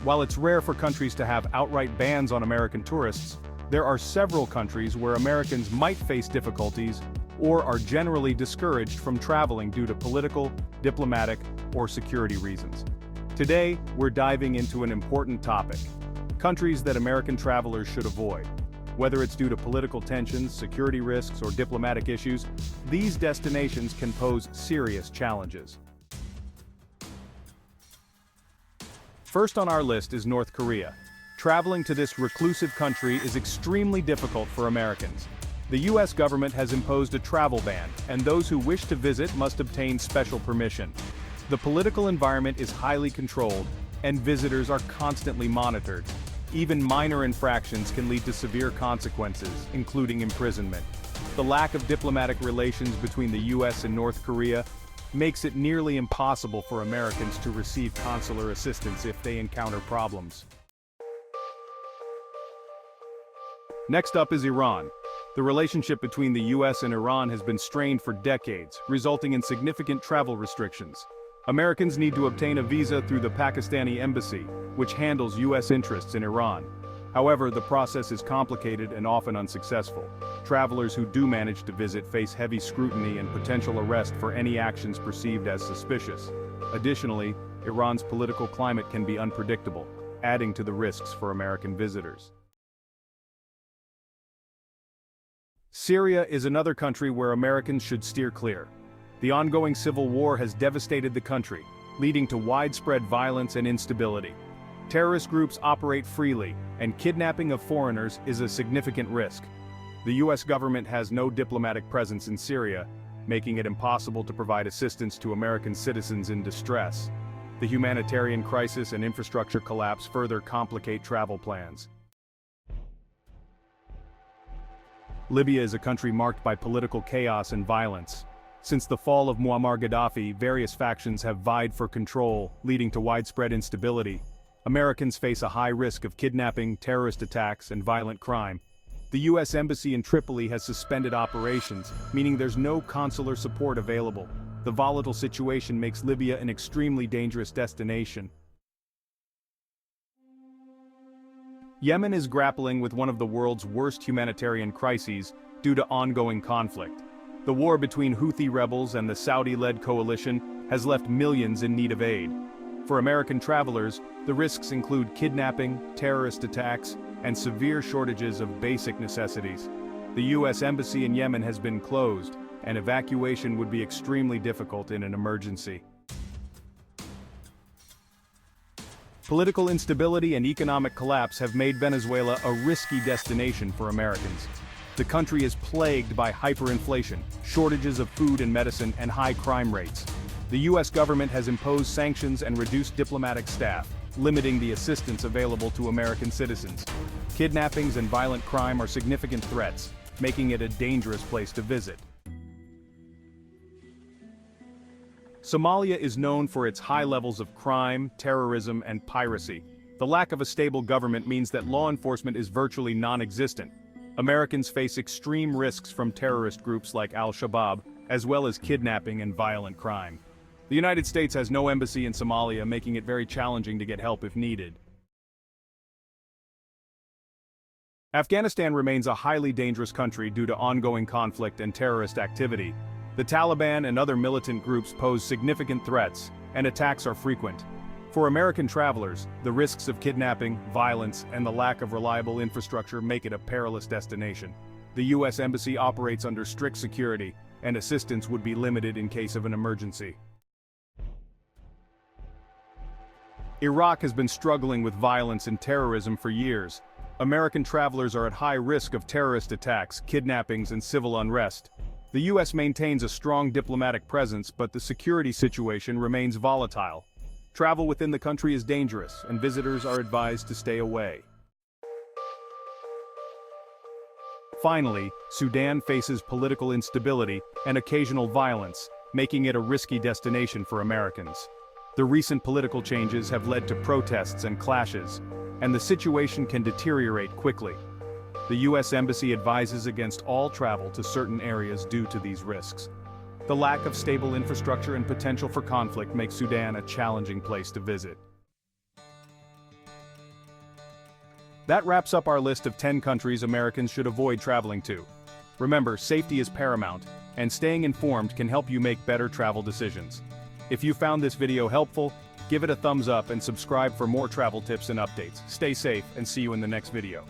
While it's rare for countries to have outright bans on American tourists, there are several countries where Americans might face difficulties or are generally discouraged from traveling due to political, diplomatic, or security reasons. Today, we're diving into an important topic: countries that American travelers should avoid. Whether it's due to political tensions, security risks, or diplomatic issues, these destinations can pose serious challenges. First on our list is North Korea. Traveling to this reclusive country is extremely difficult for Americans. The U.S. government has imposed a travel ban, and those who wish to visit must obtain special permission. The political environment is highly controlled, and visitors are constantly monitored. Even minor infractions can lead to severe consequences, including imprisonment. The lack of diplomatic relations between the U.S. and North Korea makes it nearly impossible for Americans to receive consular assistance if they encounter problems. Next up is Iran. The relationship between the U.S. and Iran has been strained for decades, resulting in significant travel restrictions. Americans need to obtain a visa through the Pakistani embassy, which handles U.S. interests in Iran. However, the process is complicated and often unsuccessful. Travelers who do manage to visit face heavy scrutiny and potential arrest for any actions perceived as suspicious. Additionally, Iran's political climate can be unpredictable, adding to the risks for American visitors. Syria is another country where Americans should steer clear. The ongoing civil war has devastated the country, leading to widespread violence and instability. Terrorist groups operate freely, and kidnapping of foreigners is a significant risk. The U.S. government has no diplomatic presence in Syria, making it impossible to provide assistance to American citizens in distress. The humanitarian crisis and infrastructure collapse further complicate travel plans. Libya is a country marked by political chaos and violence. Since the fall of Muammar Gaddafi, various factions have vied for control, leading to widespread instability. Americans face a high risk of kidnapping, terrorist attacks, and violent crime. The U.S. Embassy in Tripoli has suspended operations, meaning there's no consular support available. The volatile situation makes Libya an extremely dangerous destination. Yemen is grappling with one of the world's worst humanitarian crises due to ongoing conflict. The war between Houthi rebels and the Saudi-led coalition has left millions in need of aid. For American travelers, the risks include kidnapping, terrorist attacks, and severe shortages of basic necessities. The U.S. Embassy in Yemen has been closed, and evacuation would be extremely difficult in an emergency. Political instability and economic collapse have made Venezuela a risky destination for Americans. The country is plagued by hyperinflation, shortages of food and medicine, and high crime rates. The U.S. government has imposed sanctions and reduced diplomatic staff, limiting the assistance available to American citizens. Kidnappings and violent crime are significant threats, making it a dangerous place to visit. Somalia is known for its high levels of crime, terrorism, and piracy. The lack of a stable government means that law enforcement is virtually non-existent. Americans face extreme risks from terrorist groups like Al-Shabaab, as well as kidnapping and violent crime. The United States has no embassy in Somalia, making it very challenging to get help if needed. Afghanistan remains a highly dangerous country due to ongoing conflict and terrorist activity. The Taliban and other militant groups pose significant threats, and attacks are frequent. For American travelers, the risks of kidnapping, violence, and the lack of reliable infrastructure make it a perilous destination. The U.S. Embassy operates under strict security, and assistance would be limited in case of an emergency. Iraq has been struggling with violence and terrorism for years. American travelers are at high risk of terrorist attacks, kidnappings, and civil unrest. The U.S. maintains a strong diplomatic presence, but the security situation remains volatile. Travel within the country is dangerous, and visitors are advised to stay away. Finally, Sudan faces political instability and occasional violence, making it a risky destination for Americans. The recent political changes have led to protests and clashes, and the situation can deteriorate quickly. The U.S. Embassy advises against all travel to certain areas due to these risks. The lack of stable infrastructure and potential for conflict make Sudan a challenging place to visit. That wraps up our list of 10 countries Americans should avoid traveling to. Remember, safety is paramount, and staying informed can help you make better travel decisions. If you found this video helpful, give it a thumbs up and subscribe for more travel tips and updates. Stay safe and see you in the next video.